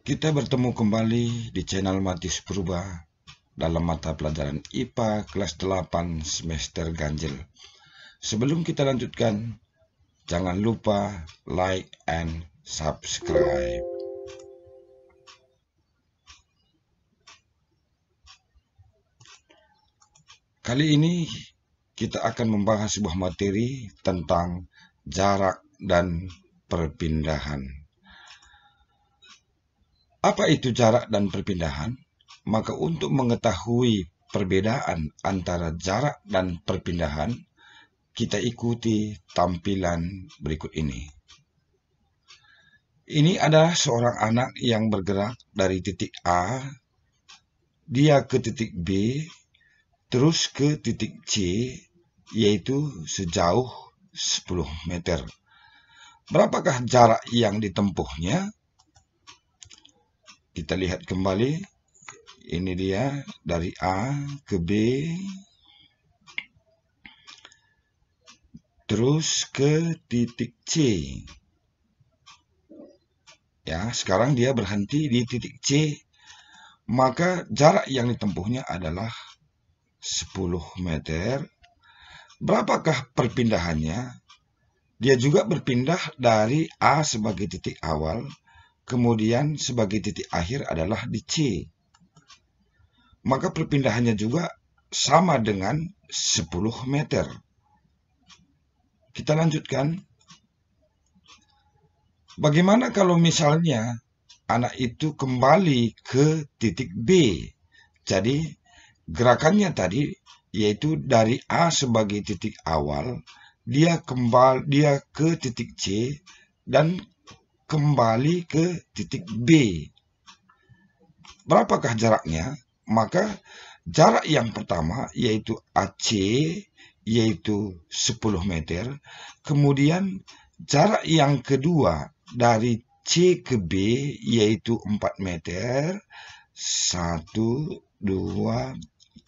Kita bertemu kembali di channel Matius Purba dalam mata pelajaran IPA kelas 8 semester ganjil. Sebelum kita lanjutkan, jangan lupa like and subscribe. Kali ini kita akan membahas sebuah materi tentang jarak dan perpindahan. Apa itu jarak dan perpindahan? Maka untuk mengetahui perbedaan antara jarak dan perpindahan, kita ikuti tampilan berikut ini. Ini adalah seorang anak yang bergerak dari titik A, dia ke titik B, terus ke titik C, yaitu sejauh 10 meter. Berapakah jarak yang ditempuhnya? Kita lihat kembali. Ini dia dari A ke B, terus ke titik C. Ya, sekarang dia berhenti di titik C. Maka jarak yang ditempuhnya adalah 10 meter. Berapakah perpindahannya? Dia juga berpindah dari A sebagai titik awal, kemudian sebagai titik akhir adalah di C. Maka perpindahannya juga sama dengan 10 meter. Kita lanjutkan. Bagaimana kalau misalnya anak itu kembali ke titik B? Jadi gerakannya tadi yaitu dari A sebagai titik awal, dia ke titik C dan kembali ke titik B. Berapakah jaraknya? Maka jarak yang pertama yaitu AC yaitu 10 meter. Kemudian jarak yang kedua dari C ke B yaitu 4 meter. 1, 2,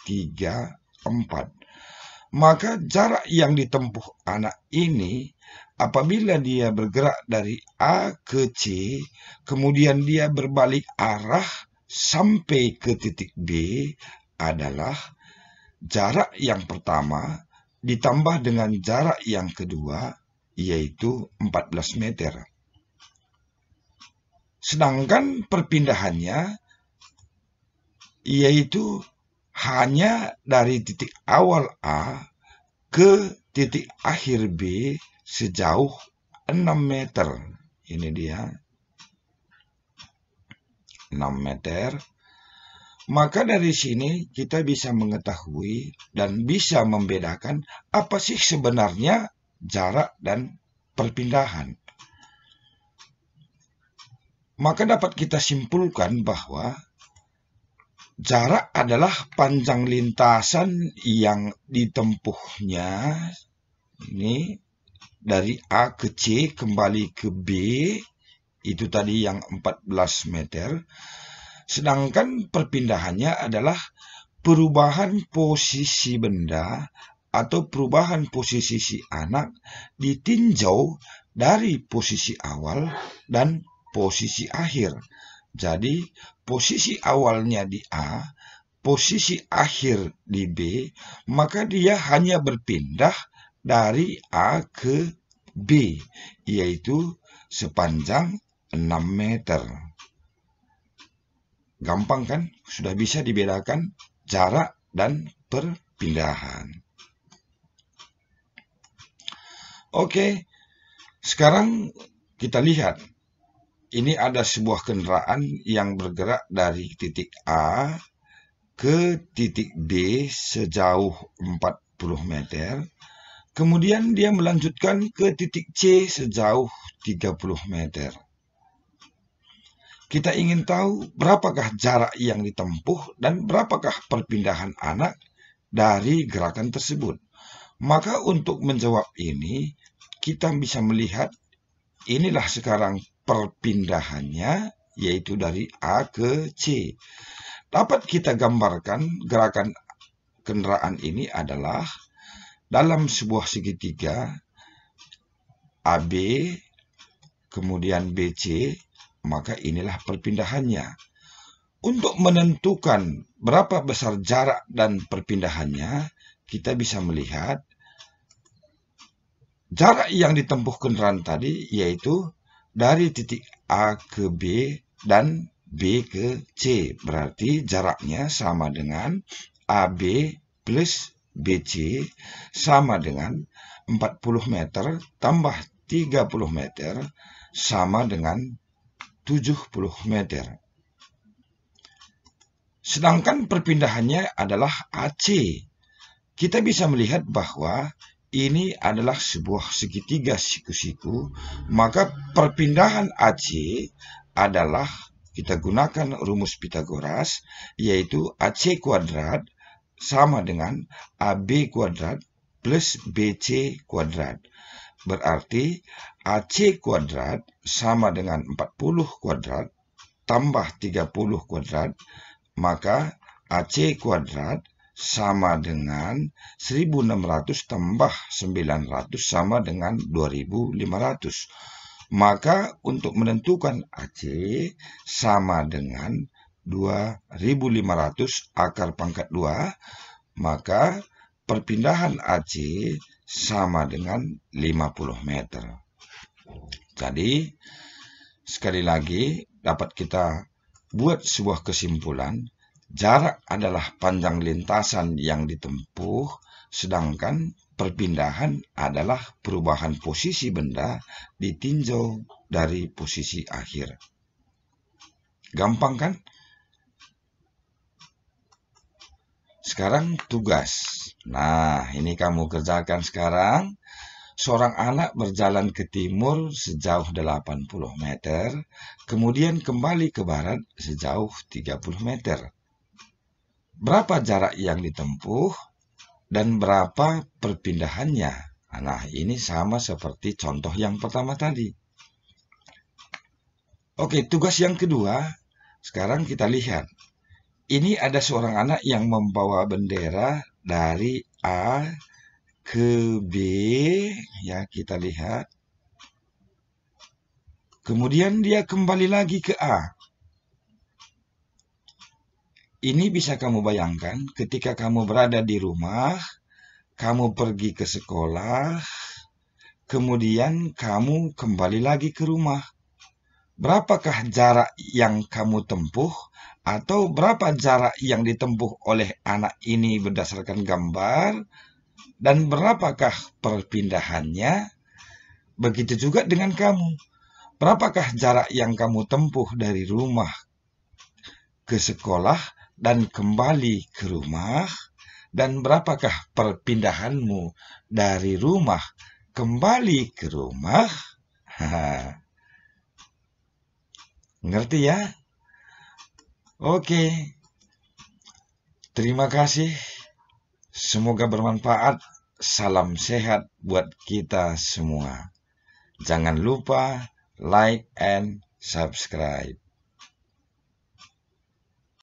3, 4. Maka jarak yang ditempuh anak ini apabila dia bergerak dari A ke C, kemudian dia berbalik arah sampai ke titik B adalah jarak yang pertama ditambah dengan jarak yang kedua yaitu 14 meter. Sedangkan perpindahannya yaitu hanya dari titik awal A ke titik akhir B sejauh 6 meter. Ini dia 6 meter. Maka dari sini kita bisa mengetahui dan bisa membedakan apa sih sebenarnya jarak dan perpindahan. Maka dapat kita simpulkan bahwa jarak adalah panjang lintasan yang ditempuhnya ini dari A ke C kembali ke B, itu tadi yang 14 meter. Sedangkan perpindahannya adalah perubahan posisi benda atau perubahan posisi si anak ditinjau dari posisi awal dan posisi akhir. Jadi posisi awalnya di A, posisi akhir di B, maka dia hanya berpindah dari A ke B, yaitu sepanjang 6 meter. Gampang kan? Sudah bisa dibedakan jarak dan perpindahan. Oke, sekarang kita lihat. Ini ada sebuah kendaraan yang bergerak dari titik A ke titik B sejauh 40 meter. Kemudian dia melanjutkan ke titik C sejauh 30 meter. Kita ingin tahu berapakah jarak yang ditempuh dan berapakah perpindahan anak dari gerakan tersebut. Maka untuk menjawab ini, kita bisa melihat inilah sekarang perpindahannya, yaitu dari A ke C. Dapat kita gambarkan gerakan kendaraan ini adalah dalam sebuah segitiga AB, kemudian BC, maka inilah perpindahannya. Untuk menentukan berapa besar jarak dan perpindahannya, kita bisa melihat jarak yang ditempuh kendaraan tadi yaitu dari titik A ke B dan B ke C. Berarti jaraknya sama dengan AB plus BC sama dengan 40 meter tambah 30 meter sama dengan 70 meter. Sedangkan perpindahannya adalah AC. Kita bisa melihat bahwa ini adalah sebuah segitiga siku-siku, maka perpindahan AC adalah kita gunakan rumus Pythagoras, yaitu AC kuadrat sama dengan AB kuadrat plus BC kuadrat. Berarti AC kuadrat sama dengan 40 kuadrat tambah 30 kuadrat, maka AC kuadrat sama dengan 1600 tambah 900 sama dengan 2500. Maka untuk menentukan AC sama dengan 2500 akar pangkat 2, maka perpindahan AC sama dengan 50 meter. Jadi, sekali lagi dapat kita buat sebuah kesimpulan. Jarak adalah panjang lintasan yang ditempuh, sedangkan perpindahan adalah perubahan posisi benda ditinjau dari posisi akhir. Gampang kan? Sekarang tugas. Nah, ini kamu kerjakan sekarang. Seorang anak berjalan ke timur sejauh 80 meter, kemudian kembali ke barat sejauh 30 meter. Berapa jarak yang ditempuh dan berapa perpindahannya? Nah, ini sama seperti contoh yang pertama tadi. Oke, tugas yang kedua. Sekarang kita lihat. Ini ada seorang anak yang membawa bendera dari A ke B, ya kita lihat. Kemudian dia kembali lagi ke A. Ini bisa kamu bayangkan ketika kamu berada di rumah, kamu pergi ke sekolah, kemudian kamu kembali lagi ke rumah. Berapakah jarak yang kamu tempuh atau berapa jarak yang ditempuh oleh anak ini berdasarkan gambar? Dan berapakah perpindahannya? Begitu juga dengan kamu. Berapakah jarak yang kamu tempuh dari rumah ke sekolah dan kembali ke rumah? Dan berapakah perpindahanmu dari rumah kembali ke rumah? Ngerti ya? Oke. Terima kasih. Semoga bermanfaat. Salam sehat buat kita semua. Jangan lupa like and subscribe.